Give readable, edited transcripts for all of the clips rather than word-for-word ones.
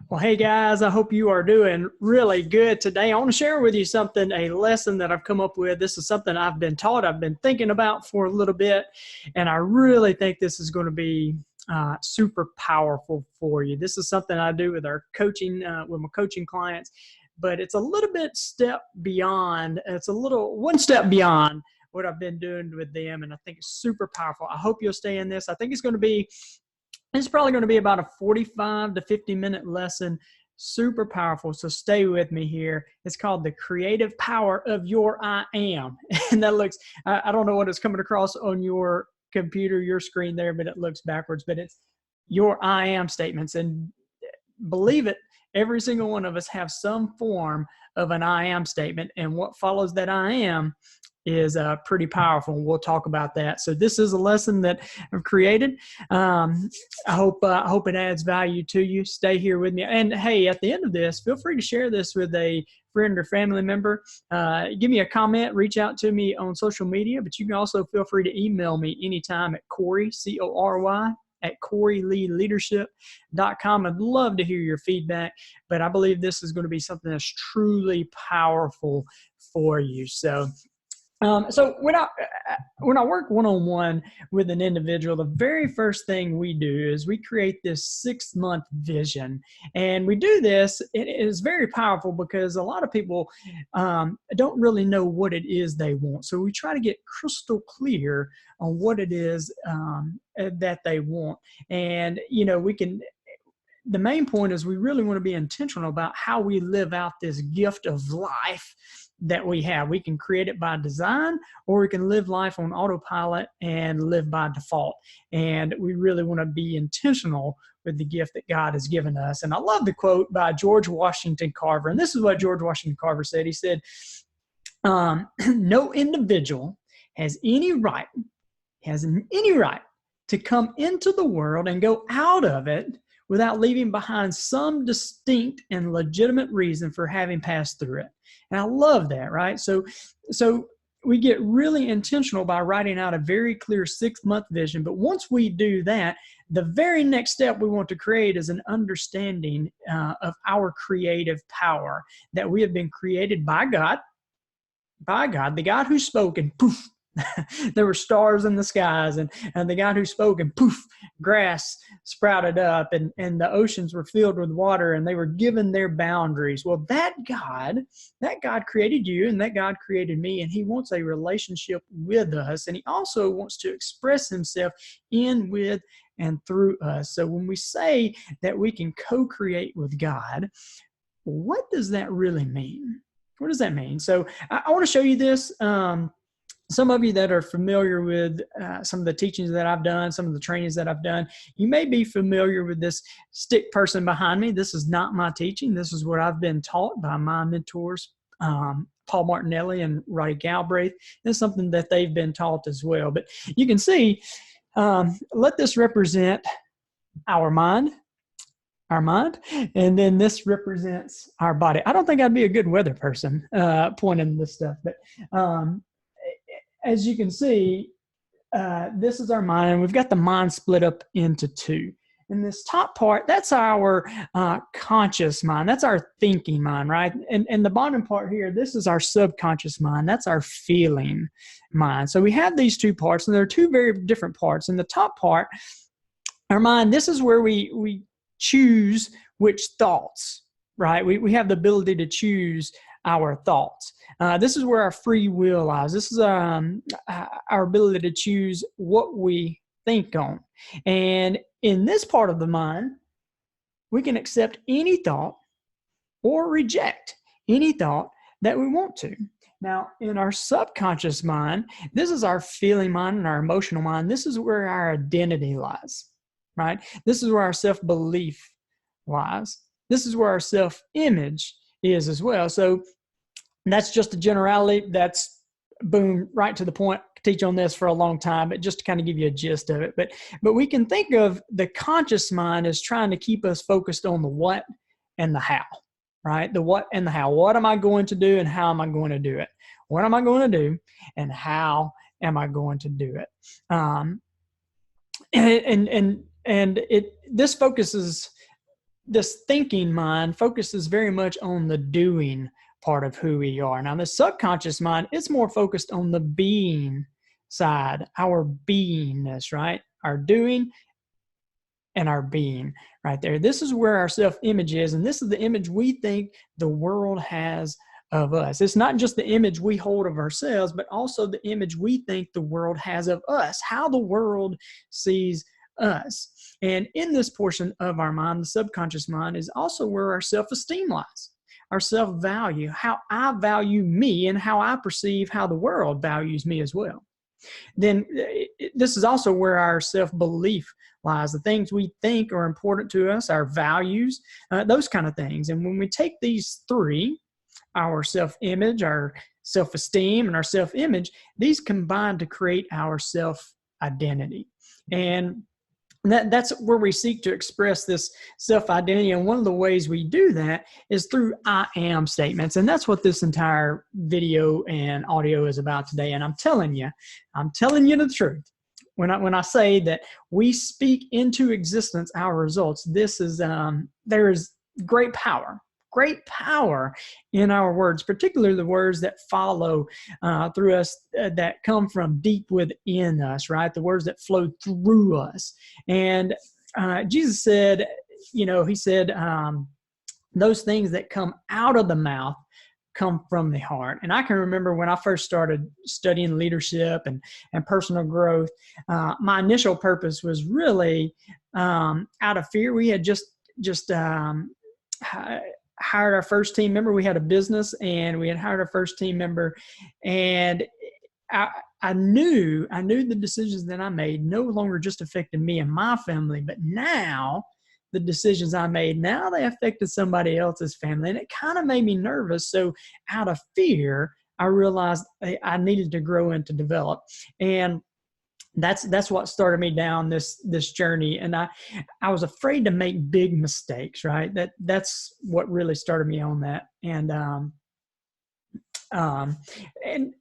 Well, hey guys, I hope you are doing really good today. I want to share with you something, a lesson that I've come up with. This is something I've been taught, I've been thinking about for a little bit, and I really think this is going to be super powerful for you. This is something I do with our coaching, with my coaching clients, but it's a little bit step beyond, it's a little one step beyond what I've been doing with them, and I think it's super powerful. I hope you'll stay in this. I think it's probably going to be about a 45 to 50-minute lesson, super powerful. So stay with me here. It's called The Creative Power of Your I Am. And that looks, I don't know what it's coming across on your computer, your screen there, but it looks backwards. But it's your I am statements. And believe it, every single one of us have some form of an I am statement. And what follows that I am is pretty powerful. We'll talk about that. So this is a lesson that I've created. I hope it adds value to you. Stay here with me. And hey, at the end of this, feel free to share this with a friend or family member. Give me a comment, reach out to me on social media, but you can also feel free to email me anytime at Cory, C-O-R-Y, at CoryLeeLeadership.com. I'd love to hear your feedback, but I believe this is going to be something that's truly powerful for you. So when I work one-on-one with an individual, the very first thing we do is we create this 6-month vision. And we do this, it is very powerful because a lot of people don't really know what it is they want. So we try to get crystal clear on what it is that they want. And, the main point is we really want to be intentional about how we live out this gift of life that we have. We can create it by design, or we can live life on autopilot and live by default. And we really want to be intentional with the gift that God has given us. And I love the quote by George Washington Carver. And this is what George Washington Carver said. He said, no individual has any right to come into the world and go out of it without leaving behind some distinct and legitimate reason for having passed through it. And I love that, right? So we get really intentional by writing out a very clear 6-month vision. But once we do that, the very next step we want to create is an understanding of our creative power, that we have been created by God, the God who spoke and poof, there were stars in the skies, and the God who spoke and poof, grass sprouted up, and the oceans were filled with water, and they were given their boundaries. Well, that God created you, and that God created me, and he wants a relationship with us, and he also wants to express himself in, with, and through us. So when we say that we can co-create with God, what does that really mean? What does that mean? So I want to show you this. Some of you that are familiar with some of the teachings that I've done, some of the trainings that I've done, you may be familiar with this stick person behind me. This is not my teaching. This is what I've been taught by my mentors, Paul Martinelli and Roddy Galbraith. It's something that they've been taught as well. But you can see, let this represent our mind, and then this represents our body. I don't think I'd be a good weather person pointing this stuff, but as you can see, this is our mind. We've got the mind split up into two. And this top part, that's our conscious mind. That's our thinking mind, right? And the bottom part here, this is our subconscious mind. That's our feeling mind. So we have these two parts, and there are two very different parts. In the top part, our mind, this is where we choose which thoughts, right? We have the ability to choose our thoughts. This is where our free will lies. This is our ability to choose what we think on. And in this part of the mind, we can accept any thought or reject any thought that we want to. Now, in our subconscious mind, this is our feeling mind and our emotional mind. This is where our identity lies, right? This is where our self-belief lies. This is where our self-image is as well. So that's just a generality. That's boom, right to the point. I could teach on this for a long time, but just to kind of give you a gist of it. But we can think of the conscious mind as trying to keep us focused on the what and the how, right? The what and the how. What am I going to do and how am I going to do it? What am I going to do and how am I going to do it? This focuses this thinking mind focuses very much on the doing part of who we are. Now, the subconscious mind, it's more focused on the being side, our beingness, right? Our doing and our being right there. This is where our self-image is, and this is the image we think the world has of us. It's not just the image we hold of ourselves, but also the image we think the world has of us, how the world sees us. And in this portion of our mind, the subconscious mind, is also where our self-esteem lies, our self-value, how I value me and how I perceive how the world values me as well. Then this is also where our self-belief lies, the things we think are important to us, our values, those kind of things. And when we take these three, our self-image, our self-esteem, and our self-image, these combine to create our self-identity. And that's where we seek to express this self-identity. And one of the ways we do that is through I am statements. And that's what this entire video and audio is about today. And I'm telling you the truth. When I say that we speak into existence our results, this is, there is great power in our words, particularly the words that follow through us, that come from deep within us, right? The words that flow through us. And Jesus said, he said, those things that come out of the mouth come from the heart. And I can remember when I first started studying leadership and personal growth, my initial purpose was really out of fear. We had just hired our first team member. We had a business and we had hired our first team member, and I knew the decisions that I made no longer just affected me and my family, but now the decisions I made, now they affected somebody else's family, and it kind of made me nervous. So out of fear, I realized I needed to grow and to develop. And that's what started me down this journey. And I was afraid to make big mistakes, right? That's what really started me on that. And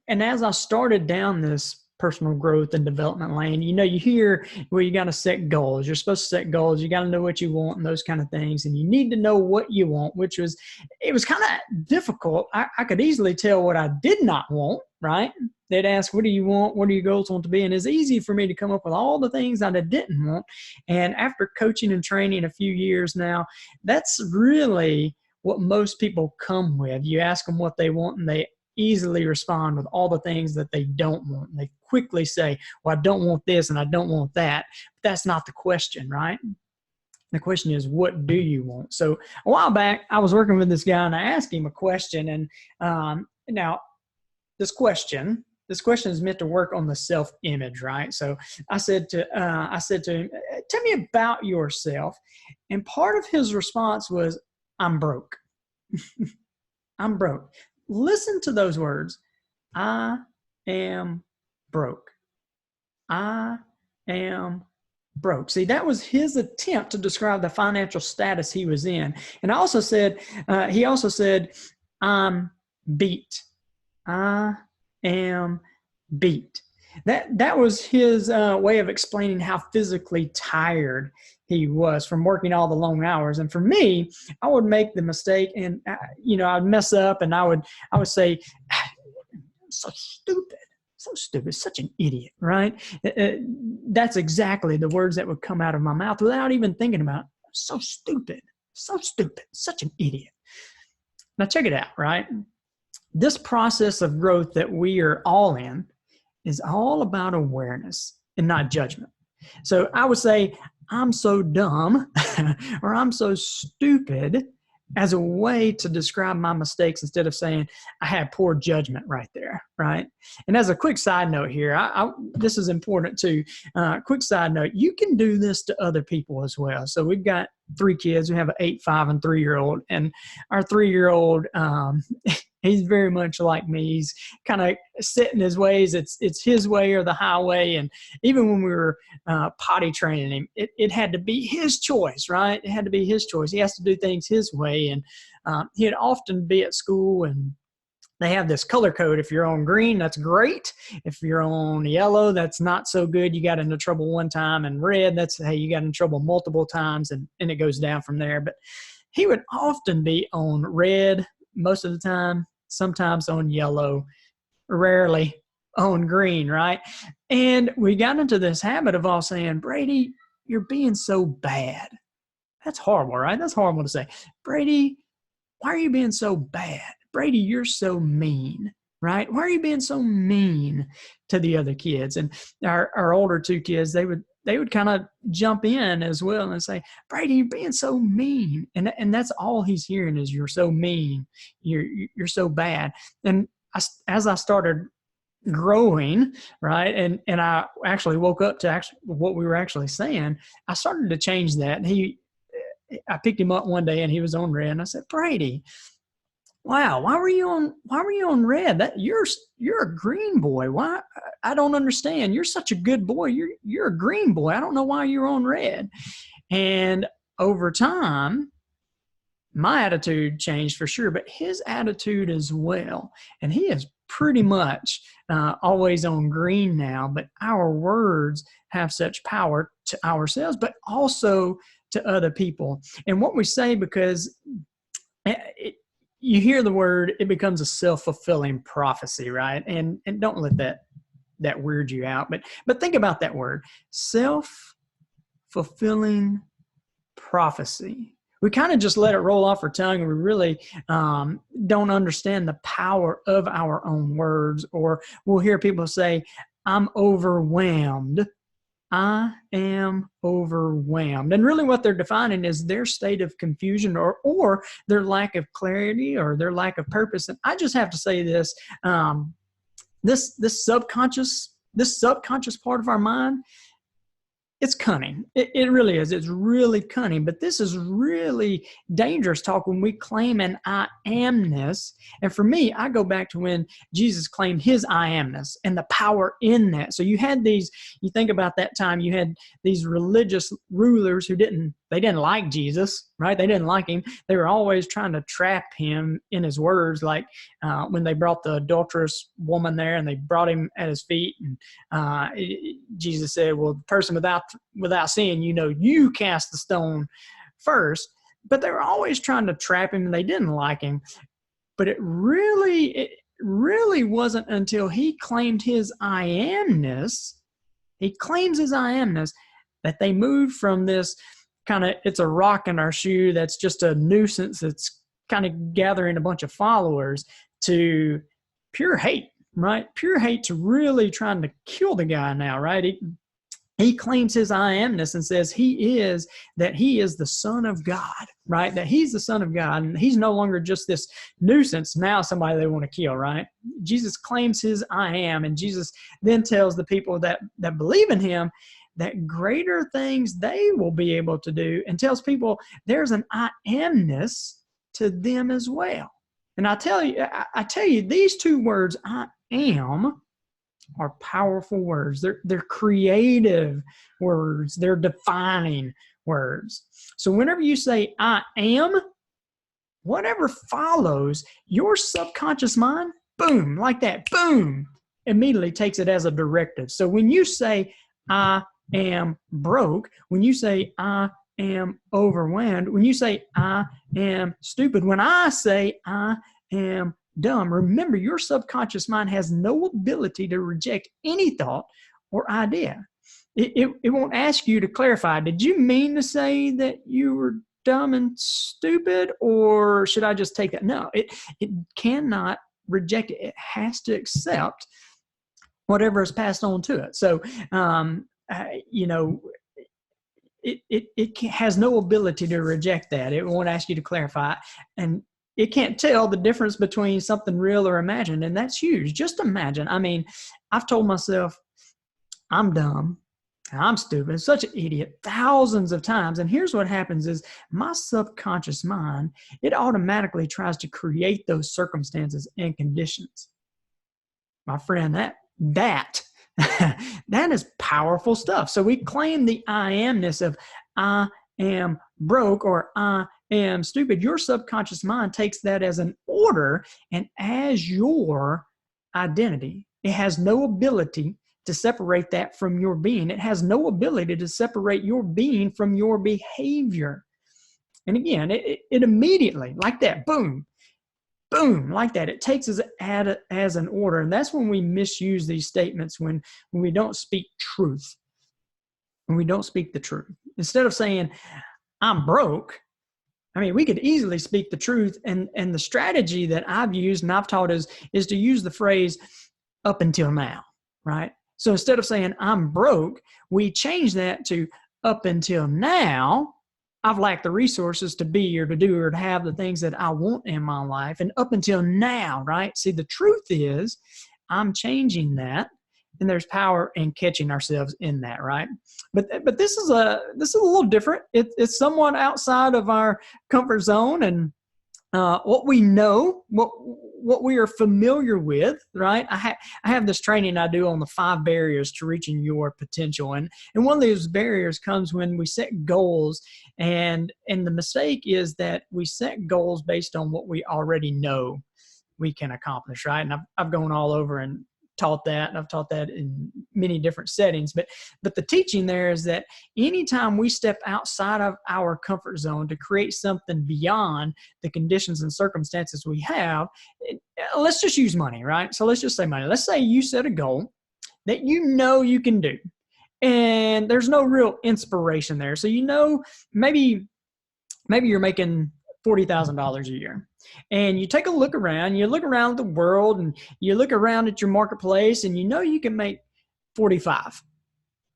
as I started down this personal growth and development lane, you hear, well, you got to set goals. You're supposed to set goals. You got to know what you want and those kind of things. And you need to know what you want, it was kind of difficult. I could easily tell what I did not want, right? They'd ask, what do you want? What do your goals want to be? And it's easy for me to come up with all the things that I didn't want. And after coaching and training a few years now, that's really what most people come with. You ask them what they want, and they easily respond with all the things that they don't want. And they quickly say, well, I don't want this and I don't want that. But that's not the question, right? The question is, what do you want? So a while back, I was working with this guy and I asked him a question. And now this question is meant to work on the self-image, right? So I said to him, tell me about yourself. And part of his response was, I'm broke. I'm broke. Listen to those words. I am broke. I am broke. See, that was his attempt to describe the financial status he was in. And he also said, I'm beat. I am beat. That was his way of explaining how physically tired he was from working all the long hours. And for me, I would make the mistake, and I'd mess up, and I would say, so stupid, such an idiot, right? That's exactly the words that would come out of my mouth without even thinking about it. So stupid, such an idiot. Now check it out, right? This process of growth that we are all in is all about awareness and not judgment. So I would say, I'm so dumb or I'm so stupid as a way to describe my mistakes instead of saying I had poor judgment right there, right? And as a quick side note here, this is important too. Quick side note, you can do this to other people as well. So we've got 3 kids. We have an 8, 5, and 3-year-old. And our 3-year-old, he's very much like me. He's kind of set in his ways. It's his way or the highway. And even when we were potty training him, it had to be his choice, right? It had to be his choice. He has to do things his way. And he'd often be at school and they have this color code. If you're on green, that's great. If you're on yellow, that's not so good. You got into trouble one time. And red, that's, hey, you got in trouble multiple times, and it goes down from there. But he would often be on red most of the time, sometimes on yellow, rarely on green, right? And we got into this habit of all saying, Brady, you're being so bad. That's horrible, right? That's horrible to say. Brady, why are you being so bad? Brady, you're so mean, right? Why are you being so mean to the other kids? And our older two kids, they would kind of jump in as well and say, Brady, you're being so mean. And that's all he's hearing is, you're so mean. You're so bad. And as I started growing, right, and I actually woke up to what we were actually saying, I started to change that. And I picked him up one day and he was on red, and I said, Brady, wow, why were you on red? That you're a green boy. Why? I don't understand. You're such a good boy. You're a green boy. I don't know why you're on red. And over time, my attitude changed for sure, but his attitude as well. And he is pretty much always on green now. But our words have such power to ourselves, but also to other people. And what we say, because you hear the word, it becomes a self-fulfilling prophecy, right? And don't let that weird you out. But think about that word, self-fulfilling prophecy. We kind of just let it roll off our tongue, and we really don't understand the power of our own words. Or we'll hear people say, I'm overwhelmed. I am overwhelmed. And really what they're defining is their state of confusion or their lack of clarity or their lack of purpose. And I just have to say this, this subconscious part of our mind, it's cunning. It really is. It's really cunning. But this is really dangerous talk when we claim an I amness. And for me, I go back to when Jesus claimed his I amness and the power in that. So you think about that time, you had these religious rulers who didn't like Jesus, right? They didn't like him. They were always trying to trap him in his words, like when they brought the adulterous woman there and they brought him at his feet. And Jesus said, well, the person without sin, you cast the stone first. But they were always trying to trap him, and they didn't like him. But it really wasn't until he claimed his I amness, that they moved from this kind of, it's a rock in our shoe that's just a nuisance that's kind of gathering a bunch of followers, to pure hate, right? Pure hate, to really trying to kill the guy now, right? He claims his I amness and says he is the Son of God, right? That he's the Son of God, and he's no longer just this nuisance, now somebody they want to kill, right? Jesus claims his I am, and Jesus then tells the people that believe in him that greater things they will be able to do, and tells people there's an I amness to them as well. And I tell you, these two words, I am, are powerful words. They're creative words. They're defining words. So whenever you say I am, whatever follows, your subconscious mind, boom, like that, boom, immediately takes it as a directive. So when you say I am broke, when you say I am overwhelmed, when you say I am stupid, when I say I am dumb, remember your subconscious mind has no ability to reject any thought or idea. It won't ask you to clarify, did you mean to say that you were dumb and stupid, or should I just take that? No, it cannot reject it. It has to accept whatever is passed on to it. So it has no ability to reject that. It won't ask you to clarify, and it can't tell the difference between something real or imagined, and that's huge. Just imagine. I mean, I've told myself I'm dumb, I'm stupid, such an idiot thousands of times, and here's what happens is my subconscious mind, it automatically tries to create those circumstances and conditions. My friend, that is powerful stuff. So we claim the I amness of I am broke, or I am stupid, your subconscious mind takes that as an order and as your identity. It has no ability to separate that from your being. It has no ability to separate your being from your behavior. And again, it immediately, like that, boom, boom, like that. It takes us as an order. And that's when we misuse these statements, when we don't speak truth, when we don't speak the truth. Instead of saying, I'm broke, I mean, we could easily speak the truth. And the strategy that I've used and I've taught is to use the phrase up until now, right? So instead of saying I'm broke, we change that to up until now, I've lacked the resources to be or to do or to have the things that I want in my life. And up until now, right? See, the truth is I'm changing that. And there's power in catching ourselves in that, right? But this is a little different. It's somewhat outside of our comfort zone and what we know, what we are familiar with, right? I have this training I do on the 5 barriers to reaching your potential, and one of those barriers comes when we set goals, and the mistake is that we set goals based on what we already know we can accomplish, right? And I've gone all over and taught that, and I've taught that in many different settings, but the teaching there is that anytime we step outside of our comfort zone to create something beyond the conditions and circumstances we have, let's just use money, right? So let's just say money. Let's say you set a goal that you know you can do, and there's no real inspiration there. So maybe you're making $40,000 a year. And you take a look around, you look around the world and you look around at your marketplace and you can make 45.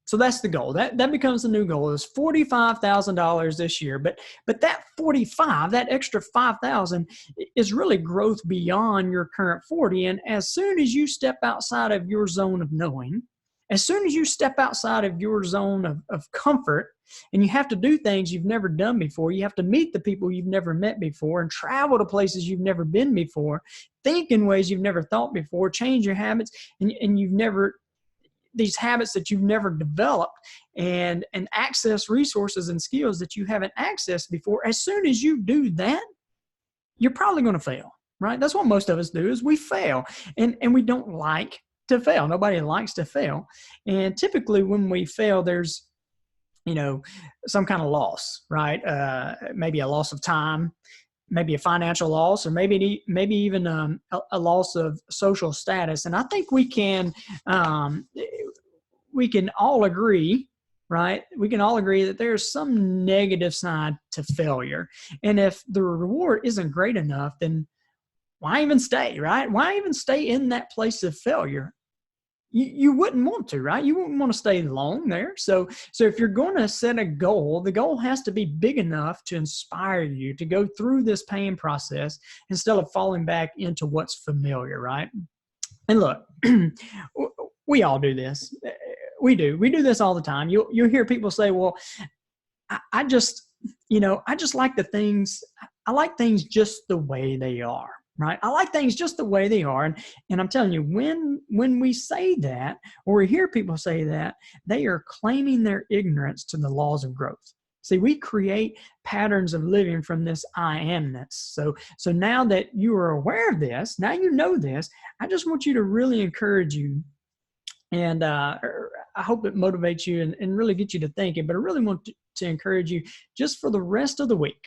So that's the goal. That becomes the new goal, is $45,000 this year. But that 45, that extra 5,000 is really growth beyond your current 40. And as soon as you step outside of your zone of knowing, as soon as you step outside of your zone of comfort, and you have to do things you've never done before, you have to meet the people you've never met before, and travel to places you've never been before, think in ways you've never thought before, change your habits, and these habits that you've never developed, and access resources and skills that you haven't accessed before. As soon as you do that, you're probably going to fail, right? That's what most of us do, is we fail, and we don't like to fail. Nobody likes to fail. And typically when we fail, there's some kind of loss, right? Maybe a loss of time, maybe a financial loss, or maybe even a loss of social status. And I think we can all agree, right? We can all agree that there's some negative side to failure. And if the reward isn't great enough, then why even stay, right? Why even stay in that place of failure? You wouldn't want to, right? You wouldn't want to stay long there. So if you're going to set a goal, the goal has to be big enough to inspire you to go through this pain process instead of falling back into what's familiar, right? And look, we all do this. We do this all the time. You'll hear people say, well, I just like I like things just the way they are. Right? I like things just the way they are. And I'm telling you, when we say that, or we hear people say that, they are claiming their ignorance to the laws of growth. See, we create patterns of living from this I amness. So now that you are aware of this, now you know this, I just want you to really encourage you. And I hope it motivates you and really get you to thinking, but I really want to encourage you just for the rest of the week.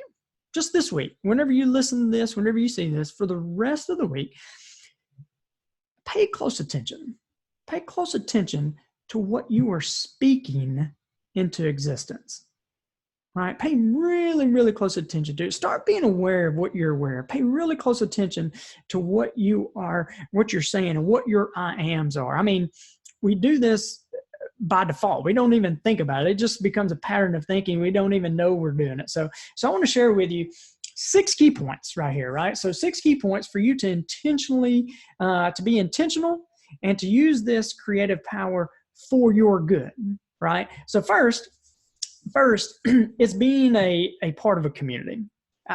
Just this week, whenever you listen to this, whenever you see this, for the rest of the week, pay close attention. Pay close attention to what you are speaking into existence, right? Pay really, really close attention to it. Start being aware of what you're aware of. Pay really close attention to what you're saying and what your I ams are. I mean, we do this by default. We don't even think about it. It just becomes a pattern of thinking. We don't even know we're doing it. So I want to share with you 6 key points right here, right? So 6 key points for you to intentionally, to be intentional and to use this creative power for your good, right? So first, it's being a part of a community.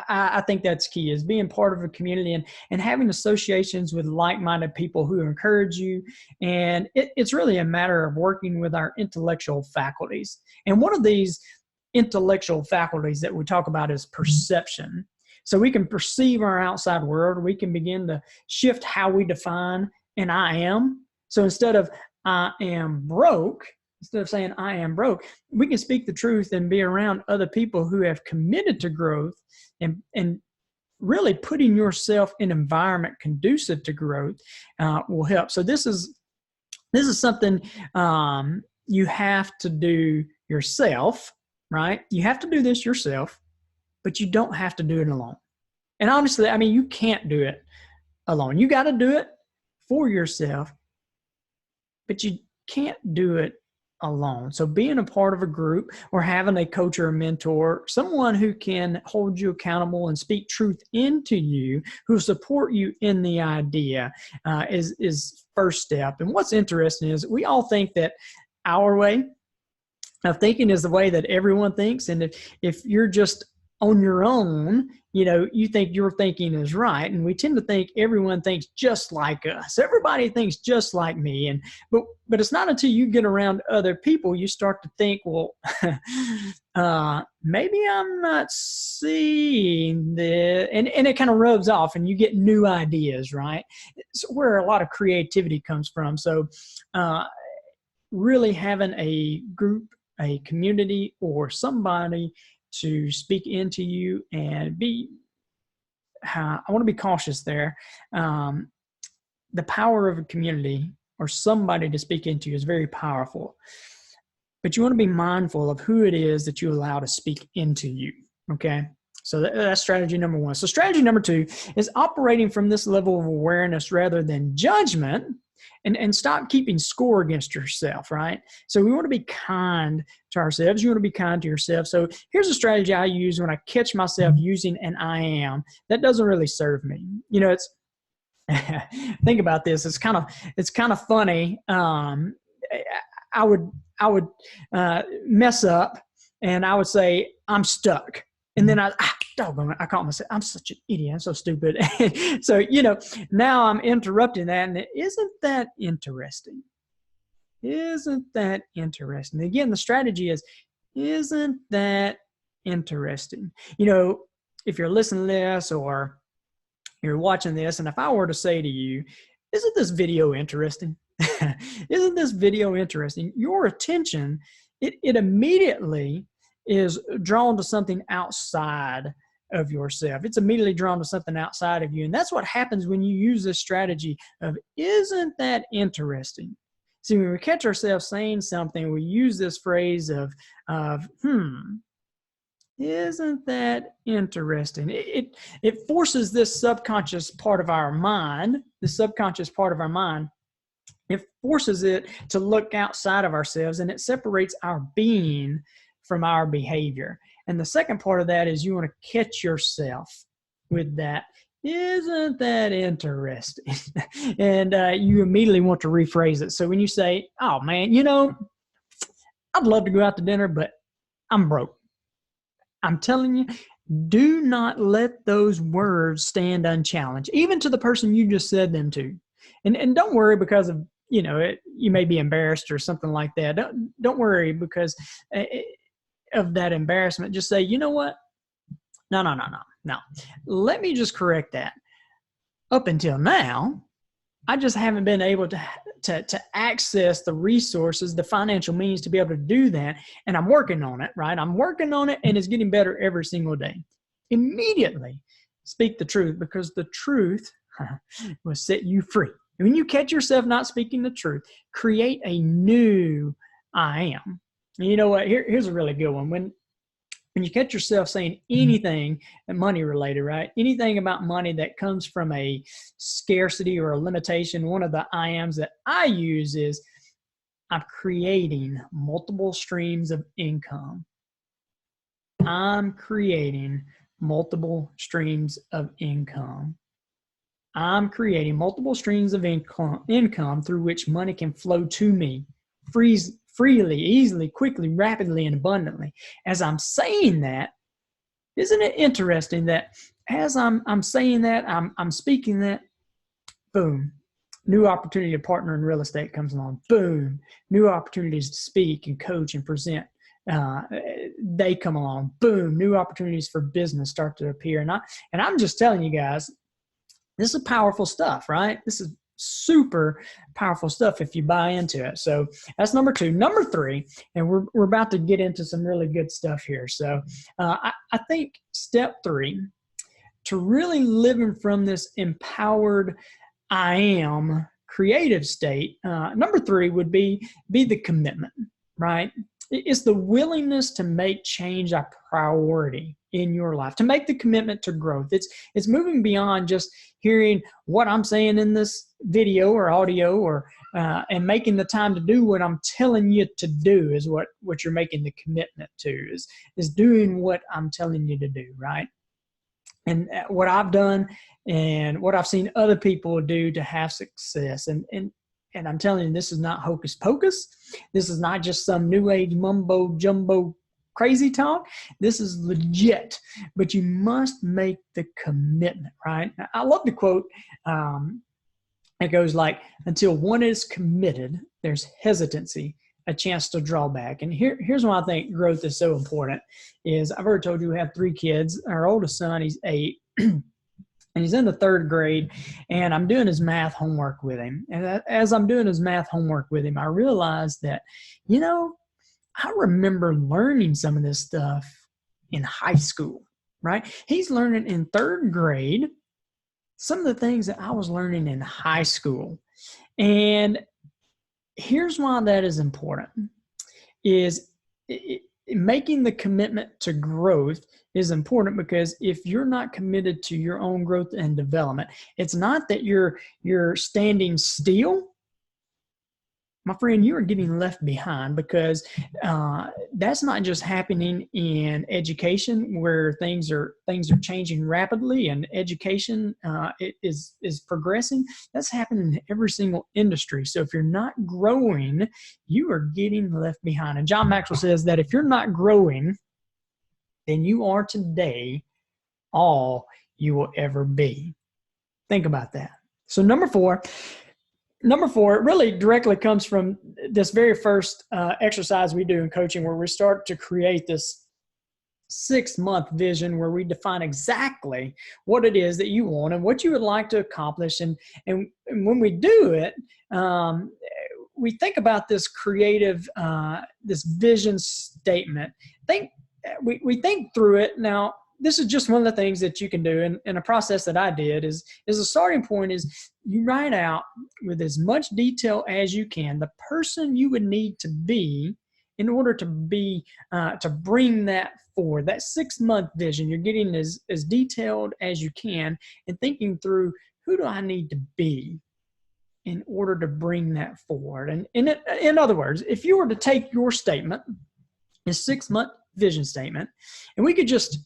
I think that's key, is being part of a community and having associations with like-minded people who encourage you. And it's really a matter of working with our intellectual faculties. And one of these intellectual faculties that we talk about as perception. So we can perceive our outside world. We can begin to shift how we define an I am. So instead of I am broke, instead of saying I am broke, we can speak the truth and be around other people who have committed to growth and really putting yourself in an environment conducive to growth will help. So this is something you have to do yourself, right? You have to do this yourself, but you don't have to do it alone. And honestly, I mean, you can't do it alone. You got to do it for yourself, but you can't do it alone. So being a part of a group or having a coach or a mentor, someone who can hold you accountable and speak truth into you, who support you in the idea, is first step. And what's interesting is we all think that our way of thinking is the way that everyone thinks. And if you're just on your own, you know, you think your thinking is right. And we tend to think everyone thinks just like us. Everybody thinks just like me. But it's not until you get around other people, you start to think, well, maybe I'm not seeing this. And it kind of rubs off and you get new ideas, right? It's where a lot of creativity comes from. So really having a group, a community, or somebody to speak into you and I want to be cautious there. The power of a community or somebody to speak into you is very powerful, but you want to be mindful of who it is that you allow to speak into you. Okay. So that's strategy number one. So strategy number two is operating from this level of awareness rather than judgment. And stop keeping score against yourself, right? So we want to be kind to ourselves. You want to be kind to yourself. So here's a strategy I use when I catch myself using an I am. That doesn't really serve me. You know, it's think about this. It's kind of funny. I would mess up and I would say, I'm stuck. And then I caught myself, I'm such an idiot. I'm so stupid. So, you know, now I'm interrupting that. And isn't that interesting? Isn't that interesting? Again, the strategy is, isn't that interesting? You know, if you're listening to this or you're watching this, and if I were to say to you, isn't this video interesting? Isn't this video interesting? Your attention, it immediately is drawn to something outside of yourself. It's immediately drawn to something outside of you. And that's what happens when you use this strategy of, isn't that interesting? See, when we catch ourselves saying something, we use this phrase of isn't that interesting? It forces this subconscious part of our mind, it forces it to look outside of ourselves, and it separates our being from our behavior. And the second part of that is you want to catch yourself with that. Isn't that interesting? And you immediately want to rephrase it. So when you say, oh man, you know, I'd love to go out to dinner, but I'm broke. I'm telling you, do not let those words stand unchallenged, even to the person you just said them to. And don't worry because of, you know, you may be embarrassed or something like that. Don't worry because of that embarrassment. Just say, you know what? No. Let me just correct that. Up until now, I just haven't been able to access the resources, the financial means to be able to do that. And I'm working on it, right? I'm working on it and it's getting better every single day. Immediately speak the truth, because the truth will set you free. When you catch yourself not speaking the truth, create a new I am. And you know what? Here's a really good one. When you catch yourself saying anything money related, right? Anything about money that comes from a scarcity or a limitation, one of the I ams that I use is, I'm creating multiple streams of income. I'm creating multiple streams of income. I'm creating multiple streams of income through which money can flow to me freely, easily, quickly, rapidly, and abundantly. As I'm saying that, isn't it interesting that as I'm saying that, I'm speaking that, boom, new opportunity to partner in real estate comes along. Boom, new opportunities to speak and coach and present they come along, boom, new opportunities for business start to appear. And I'm just telling you guys, this is powerful stuff, right? This is super powerful stuff if you buy into it. So that's number 2. Number 3, and we're about to get into some really good stuff here. So I think step 3, to really living from this empowered I am creative state, number 3 would be the commitment, right? It's the willingness to make change a priority in your life, to make the commitment to growth. It's moving beyond just hearing what I'm saying in this video or audio, or and making the time to do what I'm telling you to do is what you're making the commitment to, is doing what I'm telling you to do, right? And what I've done and what I've seen other people do to have success. And I'm telling you, this is not hocus pocus. This is not just some new age mumbo jumbo crazy talk. This is legit, but you must make the commitment, right? I love the quote. It goes like, until one is committed, there's hesitancy, a chance to draw back. And here's why I think growth is so important is I've already told you we have 3 kids. Our oldest son, he's 8, and he's in the 3rd grade, and I'm doing his math homework with him. And as I'm doing his math homework with him, I realized that, I remember learning some of this stuff in high school, right? He's learning in 3rd grade some of the things that I was learning in high school. And here's why that is important, is making the commitment to growth is important, because if you're not committed to your own growth and development, it's not that you're standing still. My friend, you are getting left behind, because that's not just happening in education, where things are changing rapidly and education is progressing. That's happening in every single industry. So if you're not growing, you are getting left behind. And John Maxwell says that if you're not growing, then you are today all you will ever be. Think about that. So number four, it really directly comes from this very first exercise we do in coaching, where we start to create this 6-month vision, where we define exactly what it is that you want and what you would like to accomplish. And when we do it, we think about this creative, this vision statement. We think through it. Now, this is just one of the things that you can do. And a process that I did is a starting point is you write out with as much detail as you can the person you would need to be in order to bring that forward. That 6-month vision, you're getting as detailed as you can and thinking through, who do I need to be in order to bring that forward? And in other words, if you were to take your statement, a 6-month vision statement, and we could just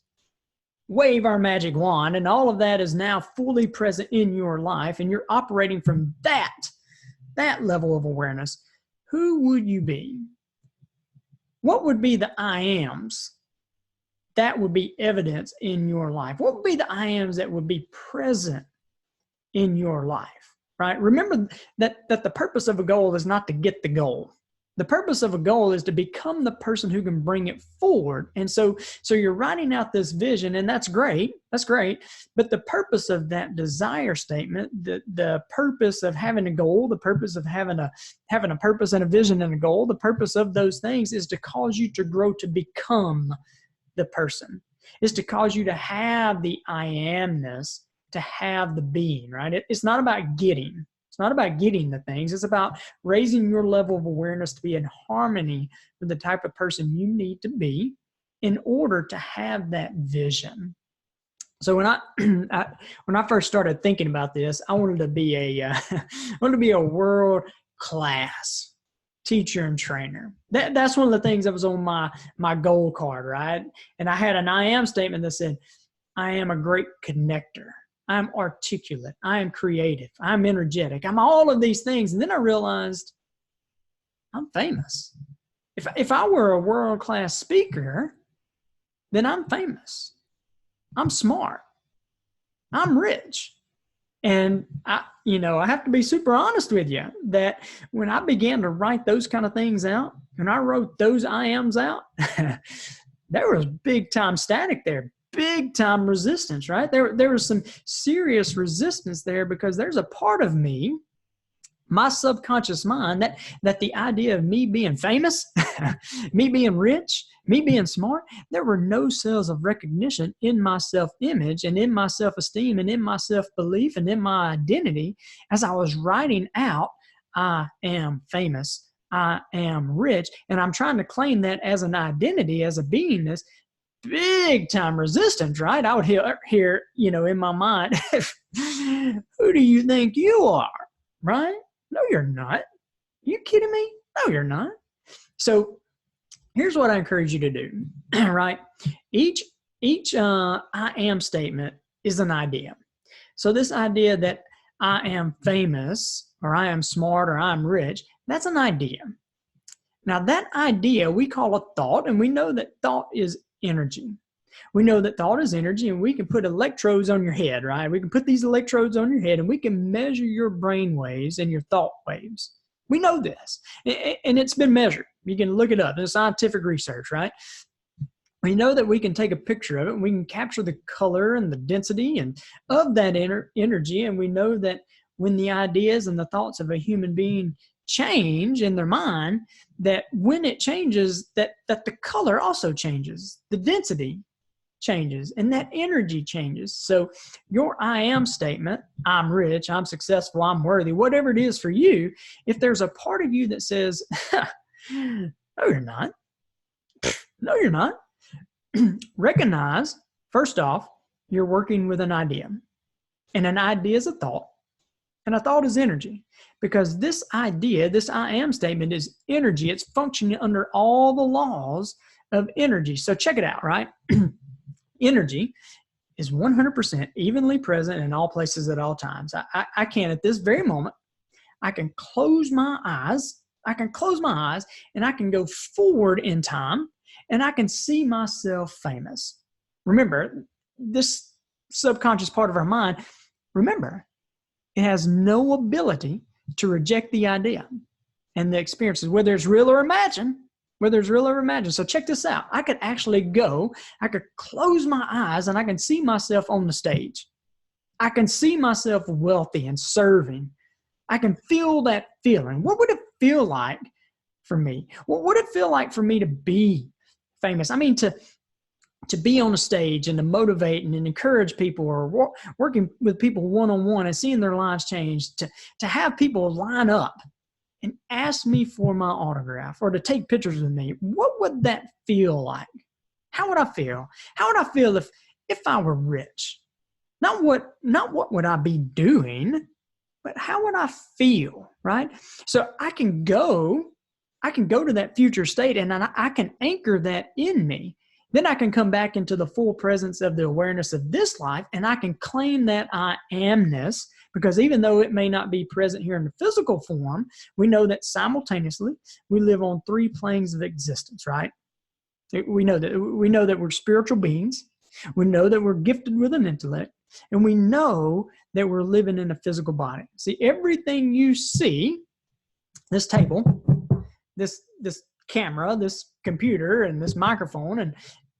wave our magic wand, and all of that is now fully present in your life, and you're operating from that level of awareness, who would you be? What would be the I ams that would be evidence in your life? What would be the I ams that would be present in your life, right? Remember that the purpose of a goal is not to get the goal. The purpose of a goal is to become the person who can bring it forward. And so you're writing out this vision, and that's great. That's great. But the purpose of that desire statement, the purpose of having a goal, the purpose of having a purpose and a vision and a goal, the purpose of those things is to cause you to grow to become the person. Is to cause you to have the I amness, to have the being, right? It's not about getting. It's not about getting the things. It's about raising your level of awareness to be in harmony with the type of person you need to be in order to have that vision. So when I first started thinking about this, I wanted to be a world-class teacher and trainer. That's one of the things that was on my goal card, right? And I had an I am statement that said, I am a great connector. I'm articulate. I am creative. I'm energetic. I'm all of these things. And then I realized I'm famous. If I were a world-class speaker, then I'm famous. I'm smart. I'm rich. And I have to be super honest with you that when I began to write those kind of things out, when I wrote those I ams out, there was big time static there, big time resistance, right? There was some serious resistance there because there's a part of me, my subconscious mind, that the idea of me being famous, me being rich, me being smart, there were no cells of recognition in my self-image and in my self-esteem and in my self-belief and in my identity as I was writing out, I am famous, I am rich, and I'm trying to claim that as an identity, as a beingness. Big time resistance, right? I would hear, in my mind, who do you think you are, right? No, you're not. You kidding me? No, you're not. So here's what I encourage you to do, right? Each I am statement is an idea. So this idea that I am famous or I am smart or I'm rich, that's an idea. Now that idea we call a thought, and we know that thought is energy. We know that thought is energy, and we can put electrodes on your head, right? We can put these electrodes on your head, and we can measure your brain waves and your thought waves. We know this, and it's been measured. You can look it up. It's scientific research, right? We know that we can take a picture of it, and we can capture the color and the density and of that energy, and we know that when the ideas and the thoughts of a human being change in their mind, that when it changes, that the color also changes, the density changes, and that energy changes. So your I am statement, I'm rich, I'm successful, I'm worthy, whatever it is for you, if there's a part of you that says, no, you're not. No, you're not. Recognize, first off, you're working with an idea. And an idea is a thought. And a thought is energy. Because this idea, this I am statement is energy. It's functioning under all the laws of energy. So check it out, right? Energy is 100% evenly present in all places at all times. I can, at this very moment, I can close my eyes. I can close my eyes and I can go forward in time and I can see myself famous. Remember, this subconscious part of our mind, remember, it has no ability to reject the idea and the experiences, whether it's real or imagined. So check this out. I could actually I could close my eyes and I can see myself on the stage. I can see myself wealthy and serving. I can feel that feeling. What would it feel like for me? What would it feel like for me to be famous? I mean, to be on a stage and to motivate and encourage people, or working with people one-on-one and seeing their lives change, to have people line up and ask me for my autograph or to take pictures with me. What would that feel like? How would I feel? How would I feel if I were rich? Not what would I be doing, but how would I feel, right? So I can go to that future state and I can anchor that in me. Then I can come back into the full presence of the awareness of this life, and I can claim that I amness, because even though it may not be present here in the physical form, we know that simultaneously we live on 3 planes of existence, right? We know that we're spiritual beings. We know that we're gifted with an intellect, and we know that we're living in a physical body. See, everything you see, this table, this camera, this computer, and this microphone, and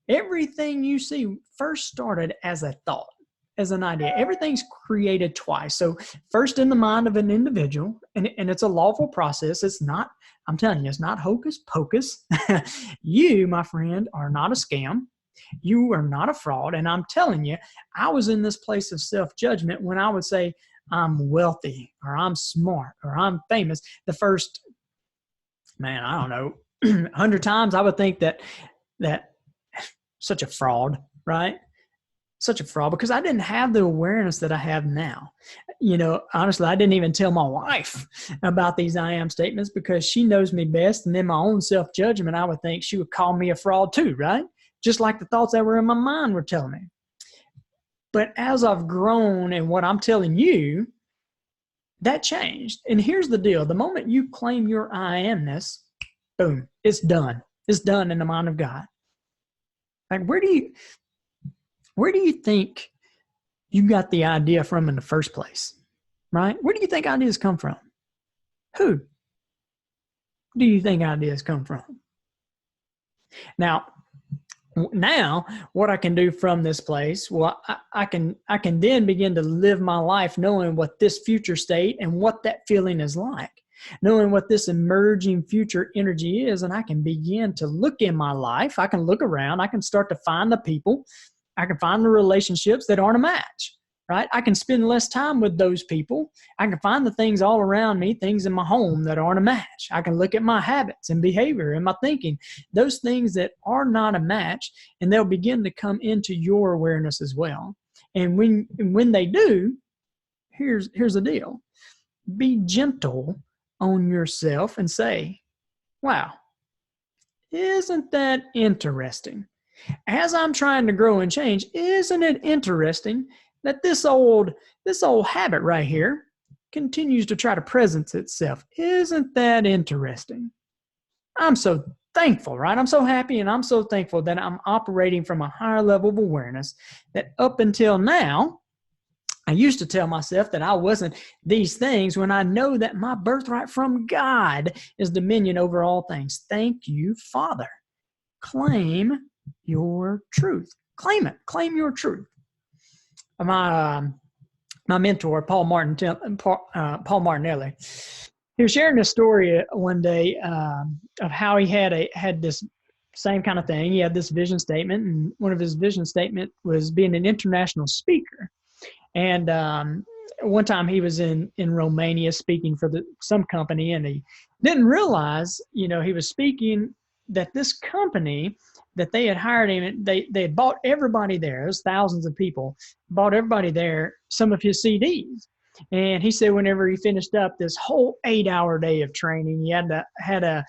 everything you see first started as a thought, as an idea. Everything's created twice. So first in the mind of an individual, and it's a lawful process. It's not, I'm telling you, it's not hocus pocus. You, my friend, are not a scam. You are not a fraud. And I'm telling you, I was in this place of self-judgment when I would say I'm wealthy or I'm smart or I'm famous. The first, man, I don't know, 100 times I would think that such a fraud, right? Such a fraud, because I didn't have the awareness that I have now. Honestly, I didn't even tell my wife about these I am statements because she knows me best. And in my own self-judgment, I would think she would call me a fraud too, right? Just like the thoughts that were in my mind were telling me. But as I've grown and what I'm telling you, that changed. And here's the deal. The moment you claim your I amness, boom, it's done. It's done in the mind of God. Like, where do you think you got the idea from in the first place, right? Where do you think ideas come from? Who do you think ideas come from? Now, Now, what I can do from this place, well, I can then begin to live my life knowing what this future state and what that feeling is like, knowing what this emerging future energy is, and I can begin to look in my life. I can look around. I can start to find the people. I can find the relationships that aren't a match, right? I can spend less time with those people. I can find the things all around me, things in my home that aren't a match. I can look at my habits and behavior and my thinking, those things that are not a match, and they'll begin to come into your awareness as well. And when they do, here's the deal. Be gentle on yourself and say, wow, isn't that interesting? As I'm trying to grow and change, isn't it interesting that this old habit right here continues to try to present itself? Isn't that interesting? I'm so thankful, right? I'm so happy and I'm so thankful that I'm operating from a higher level of awareness that up until now, I used to tell myself that I wasn't these things when I know that my birthright from God is dominion over all things. Thank you, Father. Claim your truth. Claim it. Claim your truth. My mentor, Paul Martinelli, he was sharing a story one day of how he had this same kind of thing. He had this vision statement, and one of his vision statement was being an international speaker. And one time he was in Romania speaking for some company, and he didn't realize, he was speaking that this company that they had hired him, they had bought everybody there. There's thousands of people, bought everybody there some of his CDs. And he said whenever he finished up this whole 8-hour day of training, he had a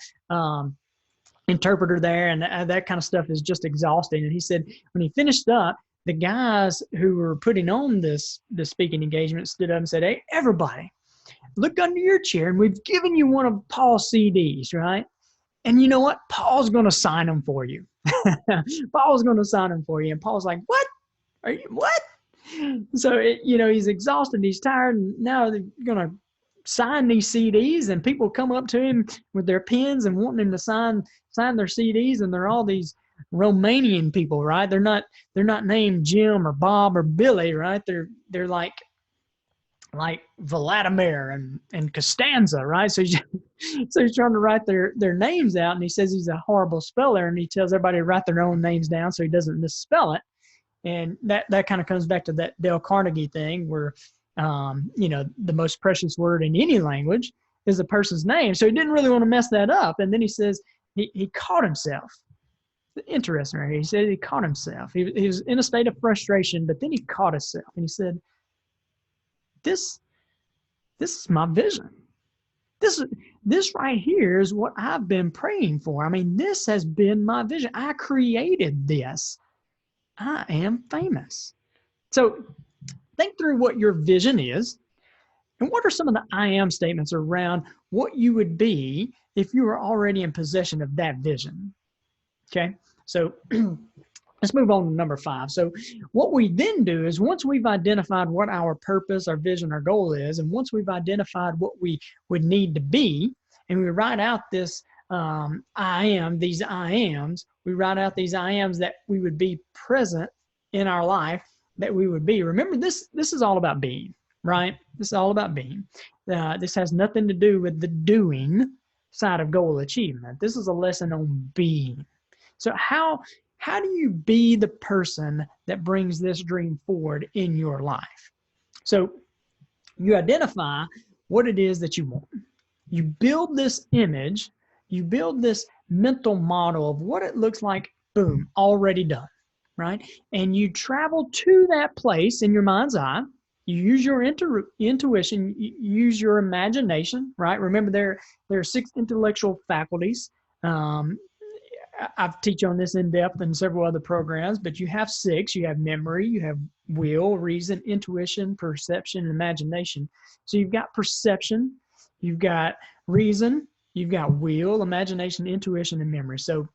interpreter there, and that kind of stuff is just exhausting. And he said when he finished up, the guys who were putting on this speaking engagement stood up and said, "Hey, everybody, look under your chair, and we've given you one of Paul's CDs, right? And you know what? Paul's going to sign them for you." Paul's going to sign them for you. And Paul's like, "What? Are you what?" So, he's exhausted. He's tired. And now they're going to sign these CDs, and people come up to him with their pens and wanting him to sign their CDs. And they're all these Romanian people, right? They're not named Jim or Bob or Billy, right? They're like Vladimir and Costanza, right? So he's trying to write their names out, and he says he's a horrible speller, and he tells everybody to write their own names down so he doesn't misspell it. And that kind of comes back to that Dale Carnegie thing where, the most precious word in any language is a person's name. So he didn't really want to mess that up. And then he says he caught himself. Interesting, right? He said he caught himself. He was in a state of frustration, but then he caught himself, and he said, This is my vision. This right here is what I've been praying for. I mean, this has been my vision. I created this. I am famous. So think through what your vision is, and what are some of the I am statements around what you would be if you were already in possession of that vision. Okay, so let's move on to number 5. So what we then do is once we've identified what our purpose, our vision, our goal is, and once we've identified what we would need to be, and we write out this I am, these I ams, we write out these I ams that we would be present in our life, that we would be. Remember, this is all about being, right? This is all about being. This has nothing to do with the doing side of goal achievement. This is a lesson on being. So how do you be the person that brings this dream forward in your life? So you identify what it is that you want. You build this image, you build this mental model of what it looks like, boom, already done, right? And you travel to that place in your mind's eye. You use your intuition, you use your imagination, right? Remember, there are 6 intellectual faculties. I've teach on this in depth in several other programs, but you have 6. You have memory, you have will, reason, intuition, perception, and imagination. So you've got perception, you've got reason, you've got will, imagination, intuition, and memory. So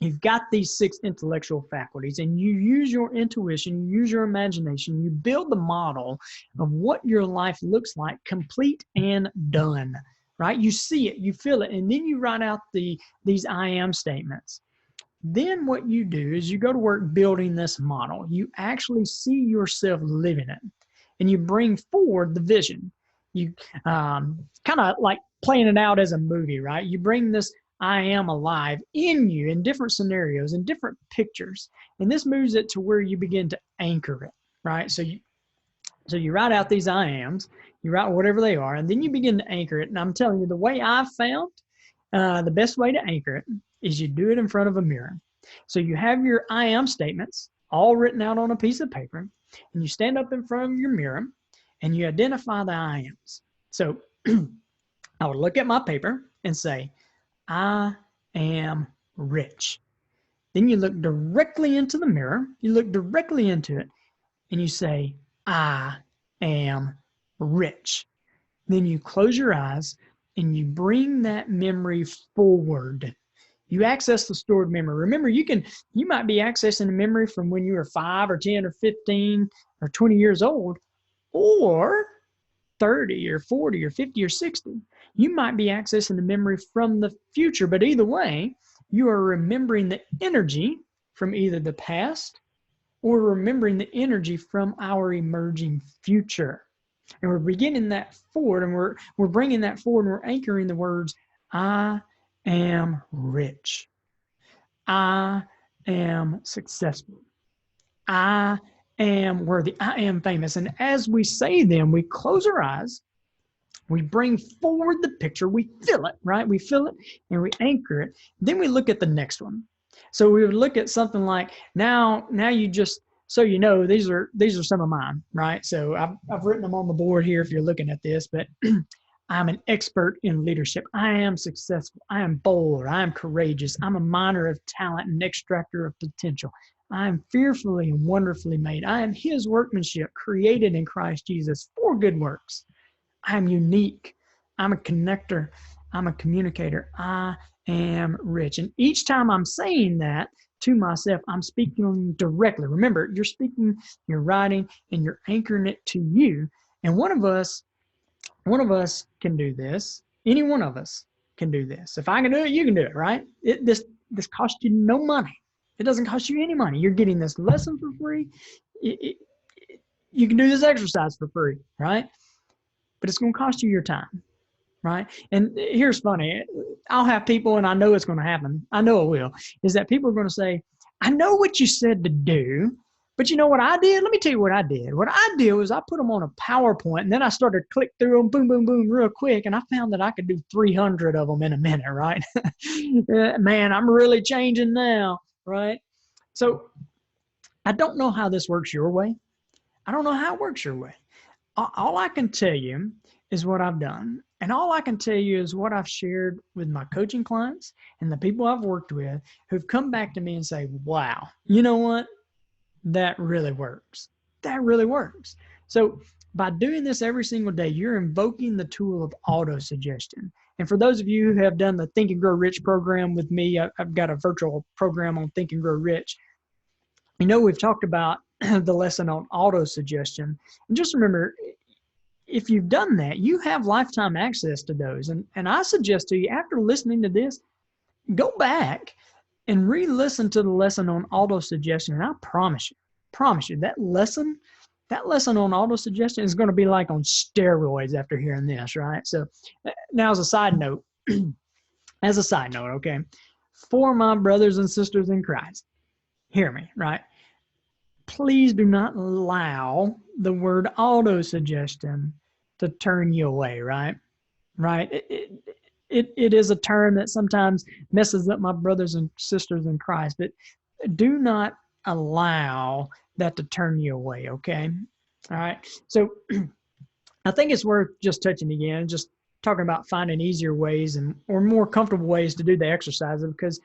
you've got these 6 intellectual faculties, and you use your intuition, you use your imagination, you build the model of what your life looks like, complete and done. Right? You see it, you feel it, and then you write out these I am statements. Then what you do is you go to work building this model. You actually see yourself living it, and you bring forward the vision. You kind of like playing it out as a movie, right? You bring this I am alive in you in different scenarios, in different pictures, and this moves it to where you begin to anchor it, right? So you write out these I ams, you write whatever they are, and then you begin to anchor it. And I'm telling you, the way I've found the best way to anchor it is you do it in front of a mirror. So you have your I am statements all written out on a piece of paper, and you stand up in front of your mirror and you identify the I ams. So I would look at my paper and say, I am rich. Then you look directly into the mirror, you look directly into it, and you say, I am rich. Then you close your eyes and you bring that memory forward. You access the stored memory. Remember, you might be accessing a memory from when you were 5 or 10 or 15 or 20 years old, or 30 or 40 or 50 or 60. You might be accessing the memory from the future, but either way, you are remembering the energy from either the past or remembering the energy from our emerging future. And we're beginning that forward, and we're bringing that forward, and we're anchoring the words, I am rich. I am successful. I am worthy. I am famous. And as we say them, we close our eyes, we bring forward the picture, we fill it, right? We fill it and we anchor it. Then we look at the next one. So we would look at something like, now you just, so you know, these are some of mine, right? So I've written them on the board here if you're looking at this, but I'm an expert in leadership. I am successful. I am bold. I am courageous. I'm a miner of talent and extractor of potential. I am fearfully and wonderfully made. I am his workmanship, created in Christ Jesus for good works. I am unique. I'm a connector. I'm a communicator. I am rich. And each time I'm saying that to myself, I'm speaking directly. Remember, you're speaking, you're writing, and you're anchoring it to you. And one of us can do this. Any one of us can do this. If I can do it, you can do it, right? This costs you no money. It doesn't cost you any money. You're getting this lesson for free. You can do this exercise for free, right? But it's going to cost you your time, right? And here's funny. I'll have people, and I know it's going to happen. I know it will, is that people are going to say, I know what you said to do, but you know what I did? Let me tell you what I did. What I did was I put them on a PowerPoint, and then I started to click through them, boom, boom, boom, real quick, and I found that I could do 300 of them in a minute, right? Man, I'm really changing now, right? So I don't know how this works your way. I don't know how it works your way. All I can tell you is what I've done. And all I can tell you is what I've shared with my coaching clients and the people I've worked with who've come back to me and say, wow, you know what? That really works. That really works. So by doing this every single day, you're invoking the tool of auto-suggestion. And for those of you who have done the Think and Grow Rich program with me, I've got a virtual program on Think and Grow Rich. You know, we've talked about the lesson on auto-suggestion. And just remember, if you've done that, you have lifetime access to those. And I suggest to you, after listening to this, go back and re-listen to the lesson on auto-suggestion. And I promise you, that lesson on auto-suggestion is going to be like on steroids after hearing this, right? So now as a side note, okay, for my brothers and sisters in Christ, hear me, right? Please do not allow the word auto-suggestion to turn you away, right? Right? It is a term that sometimes messes up my brothers and sisters in Christ, but do not allow that to turn you away, okay? All right. So I think it's worth just touching again, just talking about finding easier ways or more comfortable ways to do the exercise, because,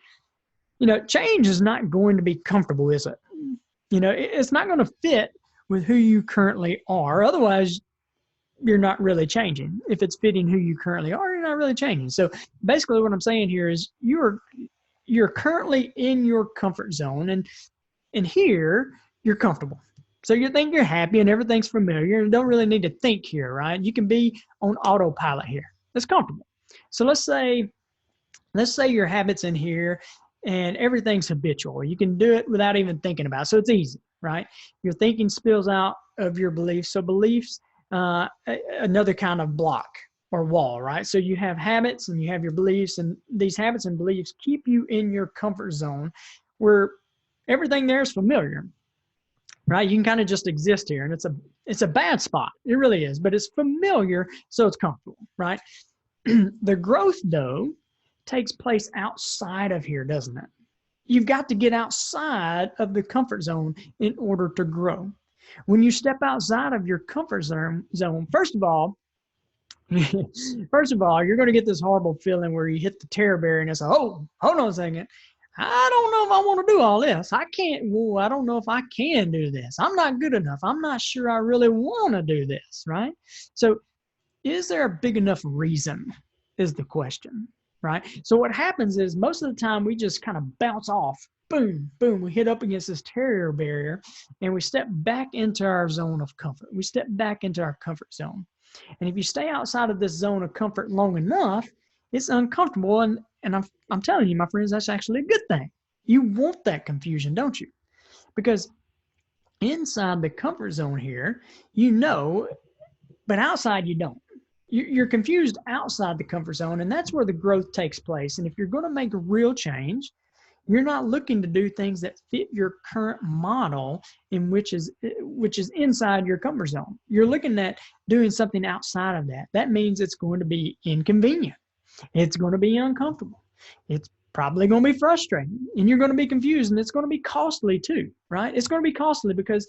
you know, change is not going to be comfortable, is it? You know, it's not going to fit with who you currently are. Otherwise, you're not really changing. If it's fitting who you currently are, you're not really changing. So basically what I'm saying here is you're currently in your comfort zone, and here you're comfortable. So you think you're happy and everything's familiar and don't really need to think here, right? You can be on autopilot here. That's comfortable. So let's say your habits in here, and everything's habitual. You can do it without even thinking about it. So it's easy, right? Your thinking spills out of your beliefs. So beliefs, another kind of block or wall, right? So you have habits and you have your beliefs, and these habits and beliefs keep you in your comfort zone where everything there is familiar, right? You can kind of just exist here, and it's a bad spot. It really is, but it's familiar, so it's comfortable, right? The growth, though, takes place outside of here, doesn't it? You've got to get outside of the comfort zone in order to grow. When you step outside of your comfort zone, first of all, you're going to get this horrible feeling where you hit the terror barrier and it's like, oh, hold on a second. I don't know if I want to do all this. I can't. Well, I don't know if I can do this. I'm not good enough. I'm not sure I really want to do this, right? So is there a big enough reason is the question, right? So what happens is most of the time we just kind of bounce off. Boom, boom. We hit up against this terror barrier and we step back into our zone of comfort. We step back into our comfort zone. And if you stay outside of this zone of comfort long enough, it's uncomfortable. And I'm telling you, my friends, that's actually a good thing. You want that confusion, don't you? Because inside the comfort zone here, you know, but outside you don't. You're confused outside the comfort zone, and that's where the growth takes place. And if you're going to make a real change, you're not looking to do things that fit your current model, which is inside your comfort zone. You're looking at doing something outside of that. That means it's going to be inconvenient. It's going to be uncomfortable. It's probably going to be frustrating, and you're going to be confused, and it's going to be costly too, right? It's going to be costly because,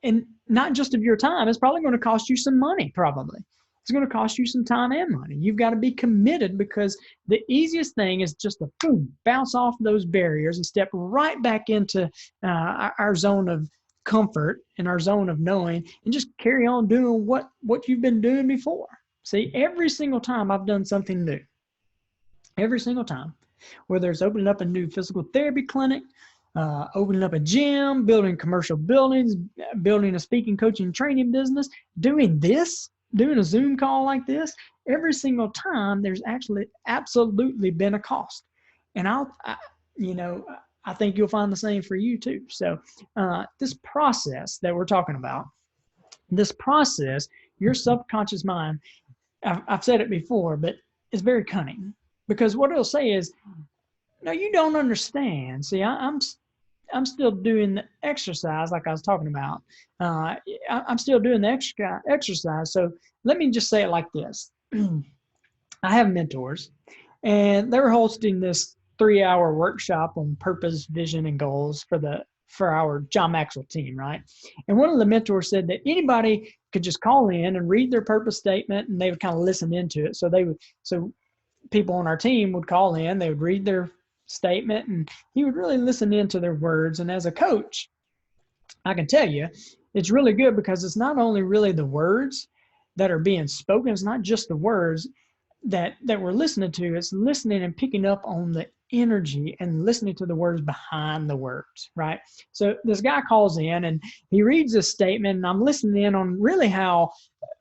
and not just of your time, it's probably going to cost you some money, probably. It's going to cost you some time and money. You've got to be committed because the easiest thing is just to boom, bounce off those barriers and step right back into our zone of comfort and our zone of knowing and just carry on doing what you've been doing before. See, every single time I've done something new, every single time, whether it's opening up a new physical therapy clinic, opening up a gym, building commercial buildings, building a speaking, coaching, training business, doing a Zoom call like this, every single time there's actually absolutely been a cost. And I think you'll find the same for you too. So this process that we're talking about, this process, your subconscious mind, I've said it before, but it's very cunning, because what it'll say is, no, you don't understand. See, I'm still doing the exercise like I was talking about. I'm still doing the exercise. So let me just say it like this. I have mentors, and they were hosting this 3-hour workshop on purpose, vision, and goals for our John Maxwell team, right? And one of the mentors said that anybody could just call in and read their purpose statement, and they would kind of listen into it. So people on our team would call in, they would read their statement, and he would really listen into their words. And as a coach, I can tell you, it's really good because it's not only really the words that are being spoken, it's not just the words that we're listening to, it's listening and picking up on the energy and listening to the words behind the words, right? So this guy calls in and he reads this statement, and I'm listening in on really how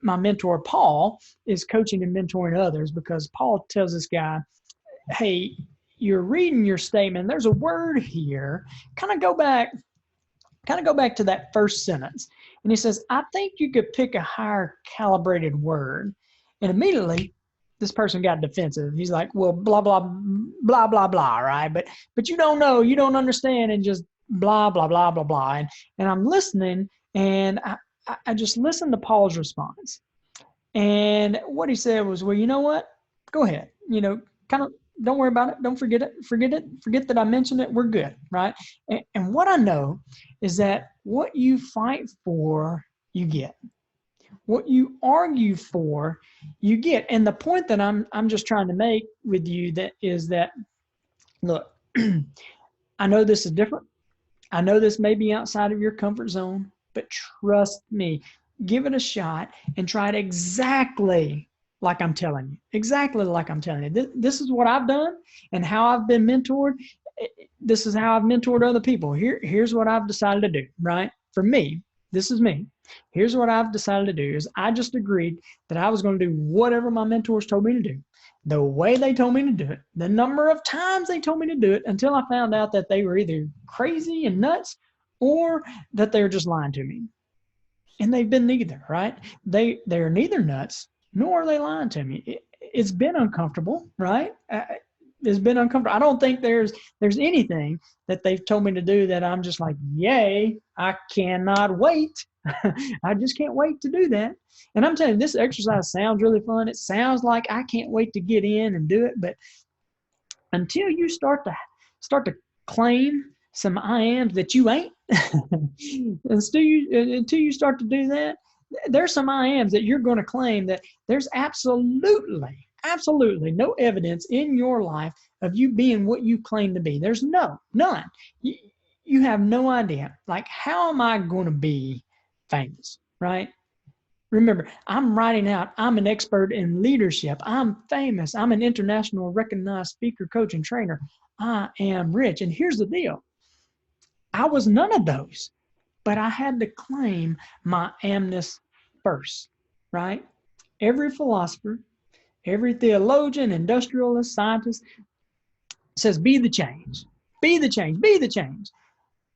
my mentor Paul is coaching and mentoring others, because Paul tells this guy, hey, you're reading your statement, there's a word here, kind of go back to that first sentence. And he says, I think you could pick a higher calibrated word. And immediately this person got defensive. He's like, well, blah, blah, blah, blah, blah, right? But you don't know, you don't understand, and just blah, blah, blah, blah, blah. And I'm listening, and I just listened to Paul's response. And what he said was, well, you know what? Go ahead. Kind of, don't worry about it. Don't forget it. Forget that I mentioned it. We're good, right? And what I know is that what you fight for, you get. What you argue for, you get. And the point that I'm just trying to make with you is that, look, I know this is different. I know this may be outside of your comfort zone, but trust me, give it a shot and try it exactly like I'm telling you. Exactly like I'm telling you. This is what I've done and how I've been mentored. This is how I've mentored other people. Here's what I've decided to do, right? For me, This is me. Here's what I've decided to do is I just agreed that I was going to do whatever my mentors told me to do, the way they told me to do it, the number of times they told me to do it, until I found out that they were either crazy and nuts or that they were just lying to me. And they've been neither, right? They're neither nuts nor are they lying to me. It's been uncomfortable, right? It's been uncomfortable. I don't think there's anything that they've told me to do that I'm just like, yay, I cannot wait. I just can't wait to do that. And I'm telling you, this exercise sounds really fun. It sounds like I can't wait to get in and do it. But until you start to claim some I ams that you ain't, until you start to do that, there's some I ams that you're going to claim that there's absolutely no evidence in your life of you being what you claim to be. There's none. You have no idea. Like, how am I going to be famous, right? Remember, I'm writing out, I'm an expert in leadership. I'm famous. I'm an international recognized speaker, coach, and trainer. I am rich. And here's the deal. I was none of those, but I had to claim my amness first, right? Every philosopher, every theologian, industrialist, scientist says, be the change, be the change, be the change.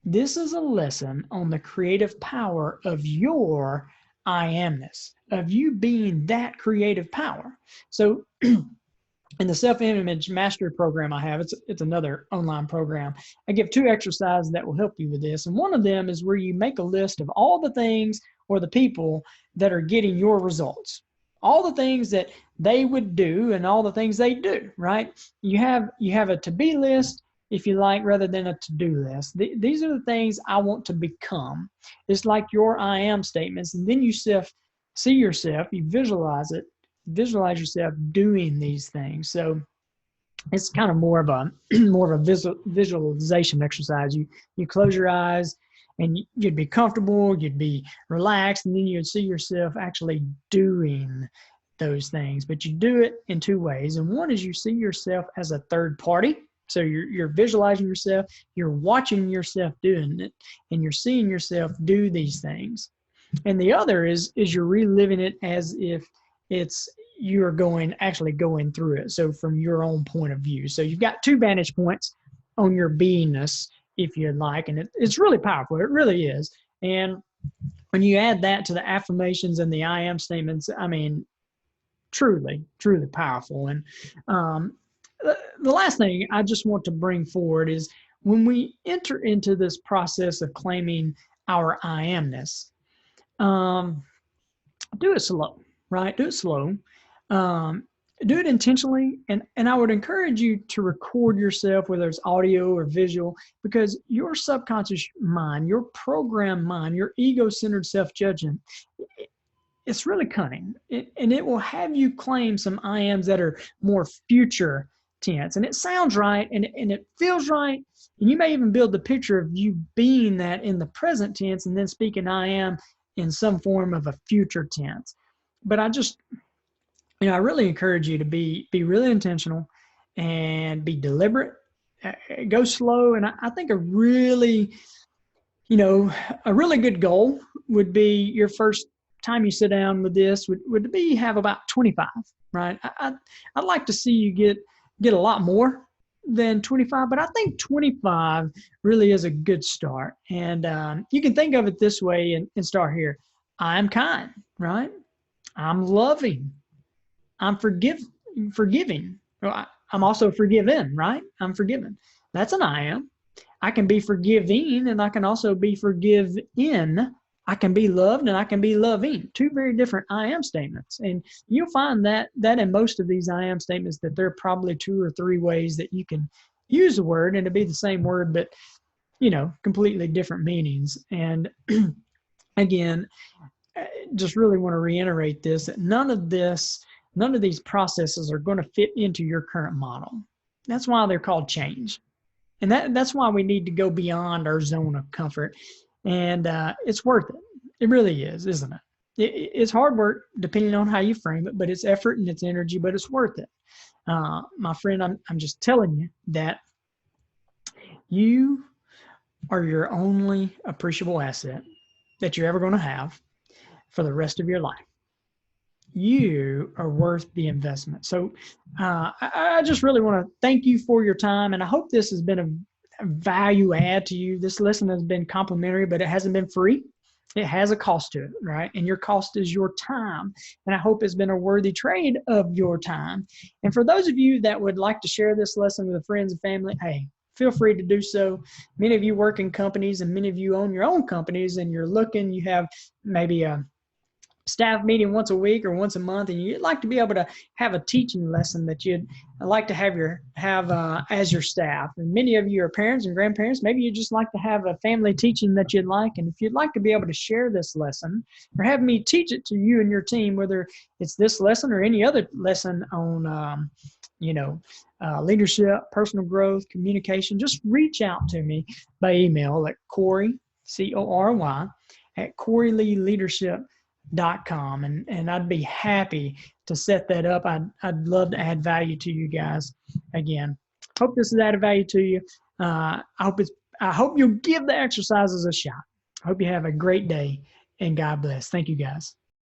This is a lesson on the creative power of your I amness, of you being that creative power. So in the self-image mastery program I have, it's another online program. I give 2 exercises that will help you with this. And one of them is where you make a list of all the things or the people that are getting your results, all the things that they would do and all the things they do, right? You have a to-be list, if you like, rather than a to-do list. These are the things I want to become. It's like your I am statements. And then you see yourself, you visualize yourself doing these things. So it's kind of more of a visualization exercise. You close your eyes and you'd be comfortable, you'd be relaxed, and then you'd see yourself actually doing those things. But you do it in 2 ways. And one is you see yourself as a third party. So you're visualizing yourself, you're watching yourself doing it, and you're seeing yourself do these things. And the other is you're reliving it as if you're actually going through it. So from your own point of view. So you've got 2 vantage points on your beingness, if you'd like, and it's really powerful. It really is. And when you add that to the affirmations and the I am statements, I mean, truly, truly powerful. And the last thing I just want to bring forward is when we enter into this process of claiming our I amness, do it slow, right? Do it slow. Do it intentionally. And I would encourage you to record yourself, whether it's audio or visual, because your subconscious mind, your programmed mind, your ego-centered self-judgment, it's really cunning. And it will have you claim some I ams that are more future tense. And it sounds right and it feels right. And you may even build the picture of you being that in the present tense and then speaking I am in some form of a future tense. But I really encourage you to be really intentional and be deliberate, go slow. And I think a really good goal would be your first time you sit down with this would be have about 25, right? I'd like to see you get a lot more than 25, but I think 25 really is a good start. And you can think of it this way and start here. I'm kind, right? I'm loving. I'm forgiving. Well, I'm also forgiven, right? I'm forgiven. That's an I am. I can be forgiving and I can also be forgiven. I can be loved and I can be loving. 2 very different I am statements. And you'll find that in most of these I am statements that there are probably 2 or 3 ways that you can use the word and to be the same word, but completely different meanings. And again, I just really want to reiterate this, that none of these processes are going to fit into your current model. That's why they're called change. And that's why we need to go beyond our zone of comfort. And it's worth it. It really is, isn't it? It's hard work depending on how you frame it, but it's effort and it's energy, but it's worth it. My friend, I'm just telling you that you are your only appreciable asset. that you're ever going to have for the rest of your life. You are worth the investment. So I just really want to thank you for your time. And I hope this has been a value add to you. This lesson has been complimentary, but it hasn't been free. It has a cost to it, right? And your cost is your time. And I hope it's been a worthy trade of your time. And for those of you that would like to share this lesson with friends and family, hey, feel free to do so. Many of you work in companies and many of you own your own companies, and you're looking, you have maybe a staff meeting once a week or once a month, and you'd like to be able to have a teaching lesson that you'd like to have as your staff. And many of you are parents and grandparents. Maybe you just like to have a family teaching that you'd like. And if you'd like to be able to share this lesson or have me teach it to you and your team, whether it's this lesson or any other lesson on leadership, personal growth, communication, just reach out to me by email at Cory, Cory, at CoryLeeLeadership.com, and I'd be happy to set that up. I'd love to add value to you guys. Again, hope this has added value to you. I hope you'll give the exercises a shot. I hope you have a great day, and God bless. Thank you, guys.